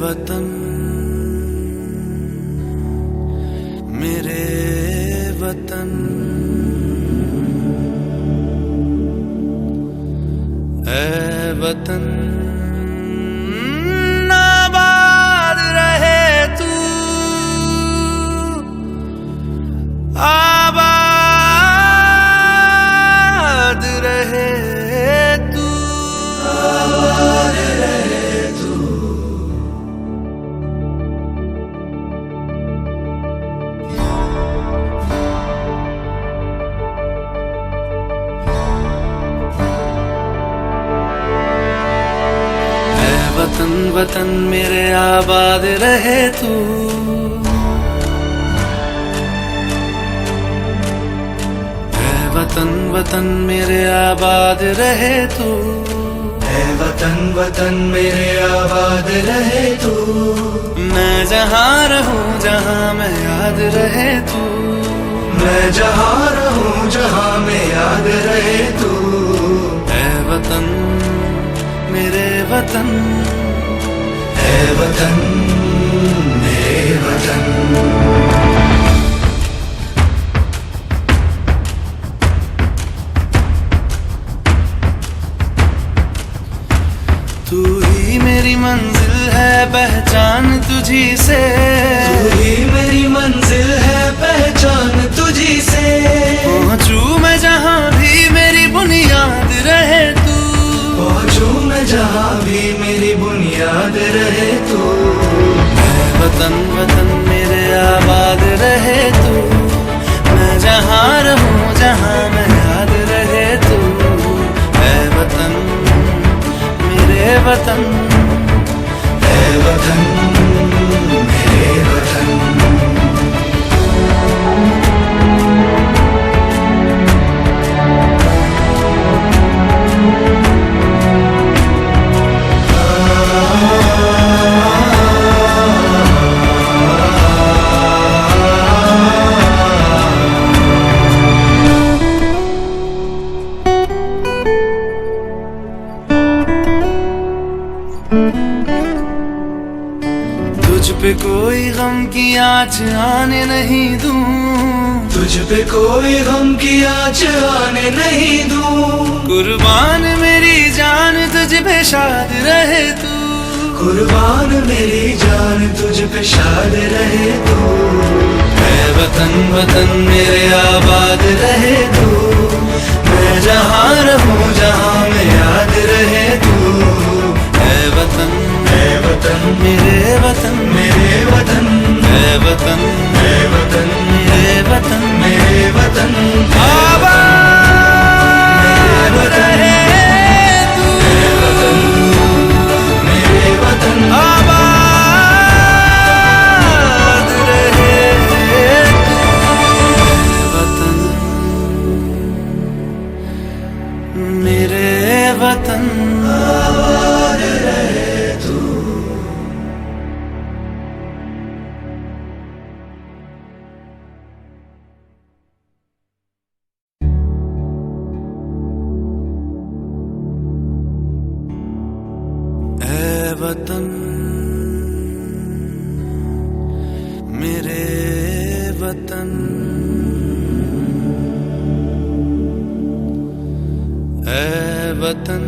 वतन मेरे वतन, ऐ वतन आबाद रहे तू, आबाद रहे तू, आबाद रहे तू। वतन वतन मेरे आबाद रहे तू, ऐ वतन वतन मेरे आबाद रहे तू, ऐ वतन वतन मेरे आबाद रहे तू। मैं जहाँ रहूं जहाँ मैं याद रहे तू, मैं जहाँ रहूं जहाँ मैं याद रहे तू। ऐ वतन मेरे वतन, ऐ वतन मेरे वतन। तू ही मेरी मंजिल है पहचान तुझी से, तू ही मेरी मंजिल है पहचान तुझी से। पहुंचूं मैं जहाँ भी मेरी बुनियाद रहे तू, पहुंचूं मैं जहाँ भी मेरी बुनियाद रहे तू। ऐ वतन वतन मेरे आबाद रहे तू, मैं जहाँ रहूं जहाँ मैं याद रहे तू। ऐ वतन मेरे वतन, ऐ वतन मेरे वतन। तुझ पे कोई गम की आँच आने नहीं दूं, तुझ पे कोई गम की आँच आने नहीं दूं। कुर्बान मेरी जान तुझ पे शाद रहे तू, कुर्बान मेरी जान तुझ पे शाद रहे तू। ऐ वतन वतन मेरे आबाद रहे तू, मैं जहाँ रहूं जहाँ मैं याद रहे तू। ऐ वतन मेरे वतन, मेरे वतन, ऐ वतन ऐ वतन मेरे वतन, मेरे वतन। आबाद रहे तू, मेरे वतन, आबाद रहे तू। वतन मेरे वतन, आबाद रहे तू। ऐ वतन मेरे वतन, ऐ वतन